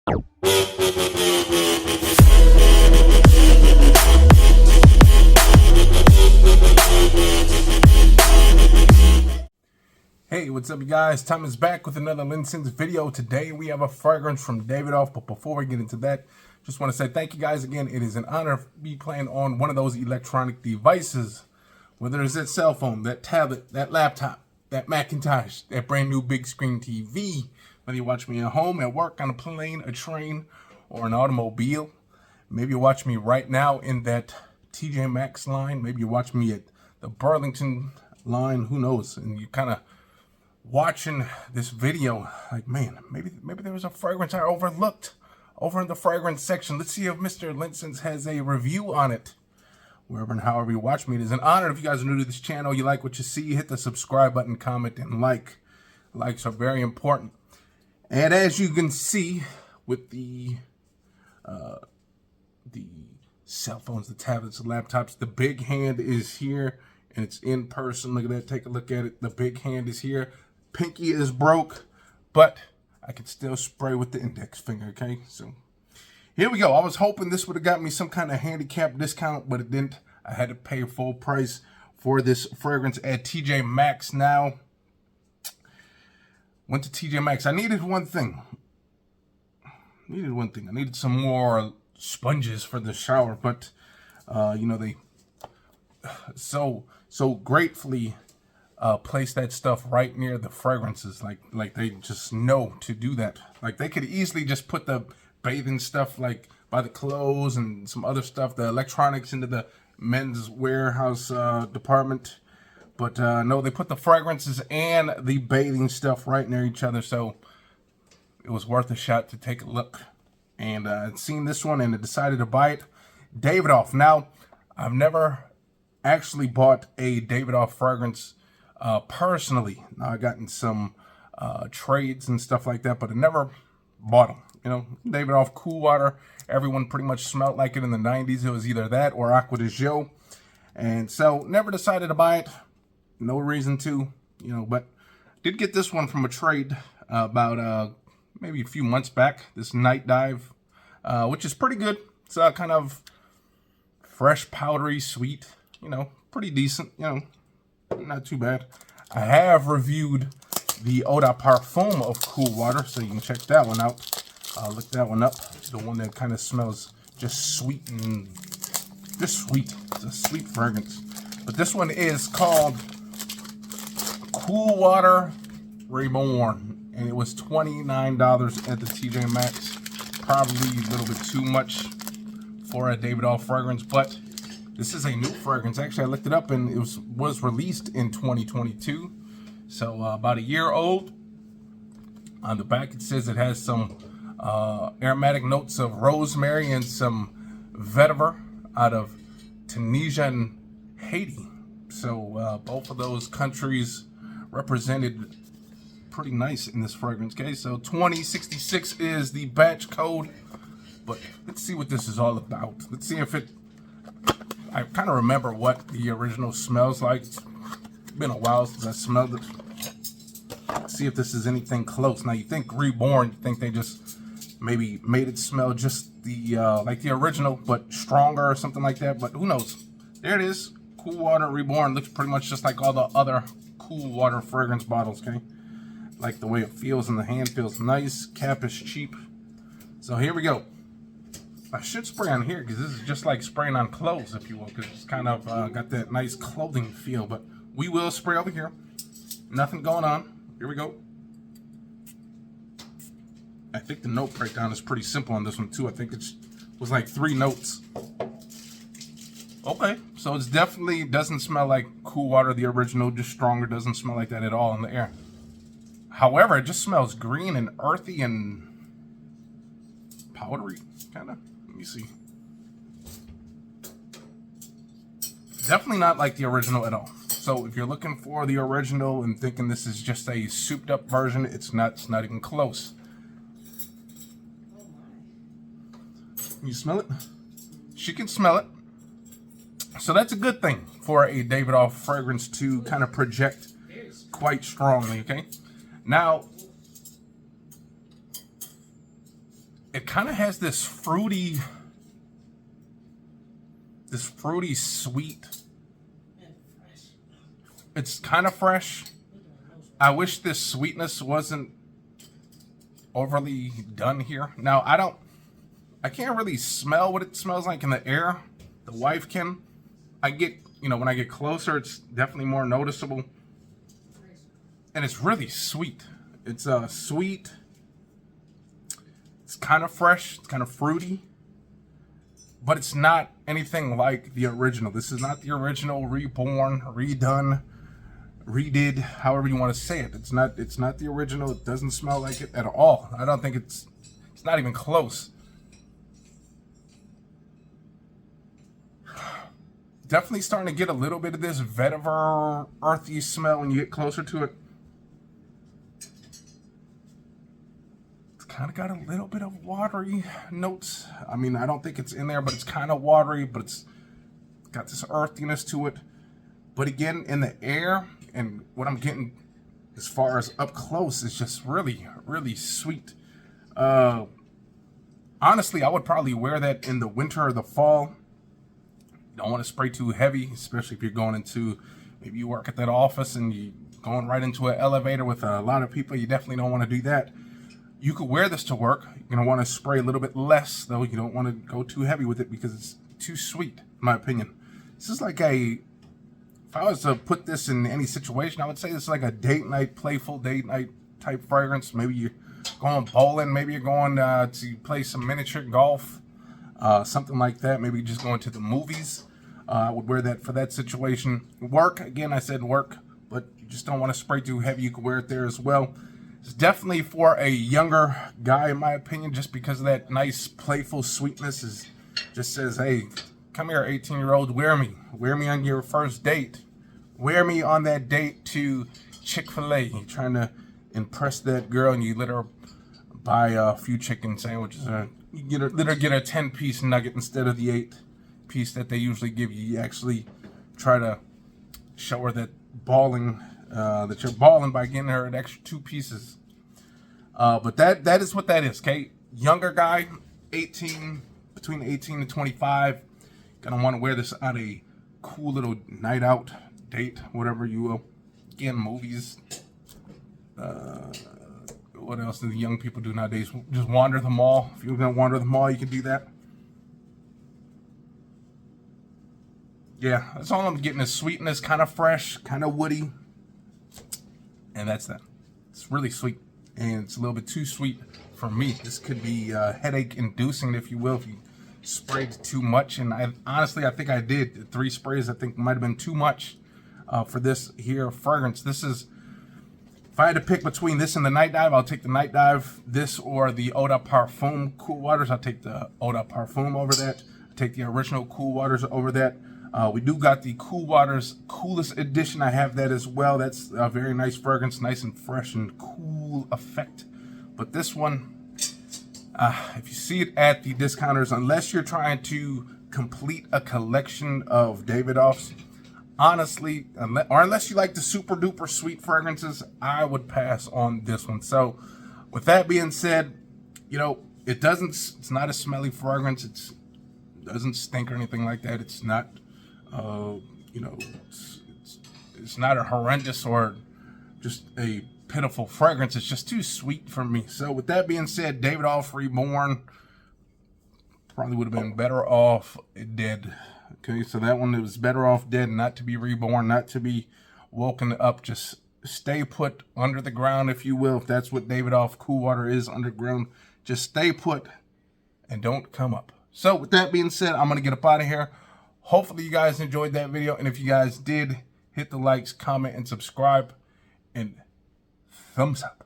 Hey, what's up you guys? Tom is back with another Linson's video. Today we have a fragrance from Davidoff, but before we get into that, just want to say thank you guys again. It is an honor to be playing on one of those electronic devices, whether it's that cell phone, that tablet, that laptop, that Macintosh, that brand new big screen TV, whether you watch me at home, at work, on a plane, a train, or an automobile. Maybe you watch me right now in that TJ Maxx line. Maybe you watch me at the Burlington line, who knows, and you kind of watching this video like, man, maybe there was a fragrance I overlooked over in the fragrance section. Let's see if Mr. Linson's has a review on it. Wherever and however you watch me, it is an honor. If you guys are new to this channel, you like what you see, hit the subscribe button, comment, and like. Likes are very important. And as you can see with the cell phones, the tablets, the laptops, the big hand is here and it's in person. Look at that, take a look at it. The big hand is here. Pinky is broke, but I can still spray with the index finger, okay? So here we go. I was hoping this would have got me some kind of handicap discount, but it didn't. I had to pay full price for this fragrance at TJ Maxx. Now, went to TJ Maxx. I needed one thing. I needed some more sponges for the shower, but you know, they so gratefully place that stuff right near the fragrances, like they just know to do that. Like they could easily just put the bathing stuff like by the clothes and some other stuff, the electronics, into the men's warehouse department, but no, they put the fragrances and the bathing stuff right near each other. So it was worth a shot to take a look, and I'd seen this one and I decided to buy it. Davidoff. Now, I've never actually bought a Davidoff fragrance personally. Now, I've gotten some trades and stuff like that, but I never bought them. You know, Davidoff Cool Water, everyone pretty much smelled like it in the 90s. It was either that or Aqua de Gio. And so, never decided to buy it. No reason to, you know, but did get this one from a trade about maybe a few months back. This Night Dive, which is pretty good. It's kind of fresh, powdery, sweet, you know, pretty decent, you know, not too bad. I have reviewed the Eau de Parfum of Cool Water, so you can check that one out. Look that one up. The one that kind of smells just sweet and just sweet. It's a sweet fragrance. But this one is called Cool Water Reborn, and it was $29 at the TJ Maxx. Probably a little bit too much for a Davidoff fragrance, but this is a new fragrance. Actually, I looked it up and it was released in 2022, so about a year old. On the back, it says it has some aromatic notes of rosemary and some vetiver out of Tunisia and Haiti. So both of those countries represented pretty nice in this fragrance. Okay, so 2066 is the batch code, but let's see what this is all about. Let's see if it, I kind of remember what the original smells like. It's been a while since I smelled it. Let's see if this is anything close. Now, you think Reborn, you think they just maybe made it smell just the like the original, but stronger or something like that, but who knows. There it is. Cool Water Reborn. Looks pretty much just like all the other Cool Water fragrance bottles, okay? Like the way it feels in the hand, feels nice. Cap is cheap. So here we go. I should spray on here because this is just like spraying on clothes, if you will, because it's kind of got that nice clothing feel. But we will spray over here. Nothing going on. Here we go. I think the note breakdown is pretty simple on this one too. I think it was like 3 notes. Okay, so it's definitely doesn't smell like Cool Water, the original, just stronger. Doesn't smell like that at all in the air. However, it just smells green and earthy and powdery, kind of. Let me see. Definitely not like the original at all. So if you're looking for the original and thinking this is just a souped up version, it's not even close. Can you smell it? She can smell it. So that's a good thing for a Davidoff fragrance to kind of project quite strongly, okay? Now, it kind of has this fruity sweet. It's kind of fresh. I wish this sweetness wasn't overly done here. Now, I can't really smell what it smells like in the air. The wife can. I get, when I get closer, it's definitely more noticeable. And it's really sweet. It's sweet. It's kind of fresh. It's kind of fruity. But it's not anything like the original. This is not the original Reborn, redone, redid, however you want to say it. It's not the original. It doesn't smell like it at all. I don't think it's not even close. Definitely starting to get a little bit of this vetiver, earthy smell when you get closer to it. It's kind of got a little bit of watery notes. I mean, I don't think it's in there, but it's kind of watery, but it's got this earthiness to it. But again, in the air, and what I'm getting as far as up close is just really, really sweet. Honestly, I would probably wear that in the winter or the fall. You don't want to spray too heavy, especially if you're going into, maybe you work at that office and you're going right into an elevator with a lot of people. You definitely don't want to do that. You could wear this to work. You're going to want to spray a little bit less, though. You don't want to go too heavy with it because it's too sweet, in my opinion. This is like if I was to put this in any situation, I would say this is like a date night, playful date night type fragrance. Maybe you're going bowling. Maybe you're going to play some miniature golf. Something like that. Maybe just going to the movies. I would wear that for that situation. Work, again, I said work, but you just don't want to spray too heavy. You can wear it there as well. It's definitely for a younger guy, in my opinion, just because of that nice, playful sweetness. Just says, hey, come here, 18-year-old, wear me. Wear me on your first date. Wear me on that date to Chick-fil-A. You're trying to impress that girl, and you let her buy a few chicken sandwiches. You let her get a 10-piece nugget instead of the 8-piece that they usually give you. You actually try to show her that that you're balling by getting her an extra 2 pieces. But that is what that is, okay? Younger guy, between 18 and 25, gonna want to wear this on a cool little night out, date, whatever you will. Again, movies. What else do the young people do nowadays? Just wander the mall. If you're gonna wander the mall, you can do that. Yeah, that's all I'm getting is sweetness, kind of fresh, kind of woody. And that's that. It's really sweet. And it's a little bit too sweet for me. This could be headache inducing, if you will, if you sprayed too much. And honestly, I think I did. The 3 sprays, I think, might have been too much for this here fragrance. This is, if I had to pick between this and the Night Dive, I'll take the Night Dive. This or the Eau de Parfum Cool Waters, I'll take the Eau de Parfum over that. I'll take the original Cool Waters over that. We do got the Cool Waters Coolest Edition. I have that as well. That's a very nice fragrance, nice and fresh and cool effect. But this one, if you see it at the discounters, unless you're trying to complete a collection of Davidoffs, honestly, unless you like the super duper sweet fragrances, I would pass on this one. So with that being said, it's not a smelly fragrance. It doesn't stink or anything like that. It's not, it's not a horrendous or just a pitiful fragrance. It's just too sweet for me. So with that being said, Davidoff Reborn probably would have been better off dead. Okay, so that one, it was better off dead, not to be reborn, not to be woken up. Just stay put under the ground, if you will. If that's what Davidoff Cool Water is, underground, just stay put and don't come up. So with that being said, I'm going to get up out of here. Hopefully you guys enjoyed that video. And if you guys did, hit the likes, comment, and subscribe. And thumbs up.